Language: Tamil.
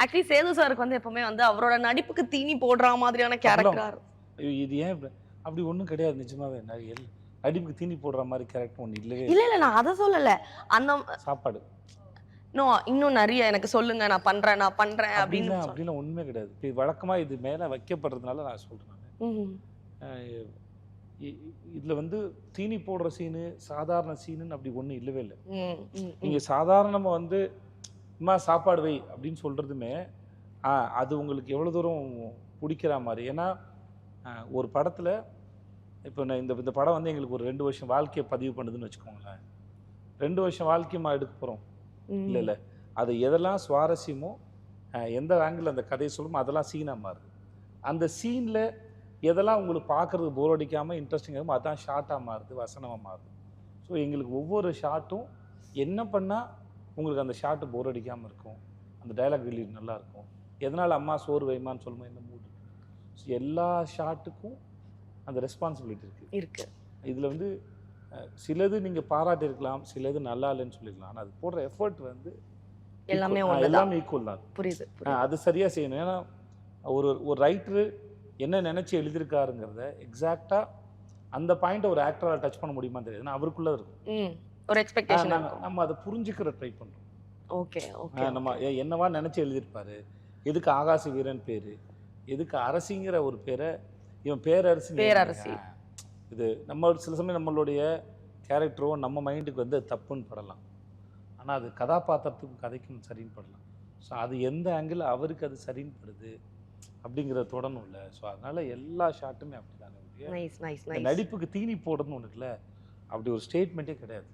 ஆக்சுவலி சேது சாருக்கு வந்து எப்பவுமே வந்து அவரோட நடிப்புக்கு தீனி போடுற மாதிரியான கேரக்டரா இது ஏன் அப்படி ஒன்றும் கிடையாது. நிஜமாவே நடிப்புக்கு தீனி போடுற மாதிரி கேரக்டர் ஒன்று இல்லவே இல்ல இல்ல நான் அதை சொல்லல. அந்த சாப்பாடு நோ இன்னும் நிறைய எனக்கு சொல்லுங்க நான் பண்றேன் அப்படின்னு அப்படிலாம் ஒண்ணுமே கிடையாது. இப்போ வழக்கமா இது மேல வைக்கப்படுறதுனால நான் சொல்றேன். இதுல வந்து தீனி போடுற சீனு சாதாரண சீனுன்னு அப்படி ஒன்றும் இல்லவே இல்லை. நீங்க சாதாரணமா வந்து அம்மா சாப்பாடு வை அப்படின்னு சொல்றதுமே அது உங்களுக்கு எவ்வளவு தூரம் பிடிக்கிற மாதிரி. ஏன்னா ஒரு படத்துல இப்போ இந்த படம் வந்து எங்களுக்கு ஒரு 2 வருஷம் வாழ்க்கையை பதிவு பண்ணுதுன்னு வச்சுக்கோங்களேன். 2 வருஷம் வாழ்க்கையமா எடுக்க போறோம் இல்லை இல்லை. அது எதெல்லாம் சுவாரஸ்யமோ எந்த ஆங்கிள் அந்த கதையை சொல்லுமோ அதெல்லாம் சீனாக மாறுது. அந்த சீனில் எதெல்லாம் உங்களுக்கு பார்க்குறதுக்கு போர் அடிக்காமல் இன்ட்ரெஸ்டிங்காக அதுதான் ஷார்ட்டாக மாறுது, வசனமாக மாறுது. ஸோ எங்களுக்கு ஒவ்வொரு ஷார்ட்டும் என்ன பண்ணால் உங்களுக்கு அந்த ஷார்ட்டு போர் அடிக்காமல் இருக்கும், அந்த டைலாக் ரிலீஸ் நல்லாயிருக்கும், எதனால் அம்மா சோறு வைமான்னு சொல்லும்போது இந்த மூடு. ஸோ எல்லா ஷார்ட்டுக்கும் அந்த ரெஸ்பான்சிபிலிட்டி இருக்குது. இதில் வந்து சிலது நீங்கள் பாராட்டியிருக்கலாம், சிலது நல்லா இல்லைன்னு சொல்லிக்கலாம். ஆனால் அது போடுற எஃபர்ட் வந்து எல்லாமே ஈக்குவல் தான். புரியுது. அது சரியாக செய்யணும். ஏன்னா ஒரு ரைட்டரு என்ன நினச்சி எழுதியிருக்காருங்கிறத எக்ஸாக்டாக அந்த பாயிண்ட்டை ஒரு ஆக்டரால் டச் பண்ண முடியுமா தெரியாது. ஏன்னா அவருக்குள்ளே இருக்கும் ஒரு எக்ஸ்பெக்டேஷன். நம்ம அதை புரிஞ்சுக்கிற ட்ரை பண்ணுறோம். Okay okay. நம்ம என்னவா நினச்சி எழுதியிருப்பாரு, எதுக்கு ஆகாச வீரன் பேர், எதுக்கு அரசிங்கிற ஒரு பேரை இவன் பேரரசி. இது நம்ம சில சமயம் நம்மளுடைய கேரக்டரோ நம்ம மைண்டுக்கு வந்து தப்புன்னு படலாம். ஆனால் அது கதாபாத்திரத்துக்கும் கதைக்கும் சரின்னு படலாம். ஸோ அது எந்த ஆங்கிள் அவருக்கு அது சரின்னு படுது அப்படிங்கிறத தொடணும் இல்லை. ஸோ அதனால எல்லா ஷாட்டுமே அப்படி தானே. நடிப்புக்கு தீனி போடுறதுன்னு ஒன்று இருக்குல்ல, அப்படி ஒரு ஸ்டேட்மெண்ட்டே கிடையாது.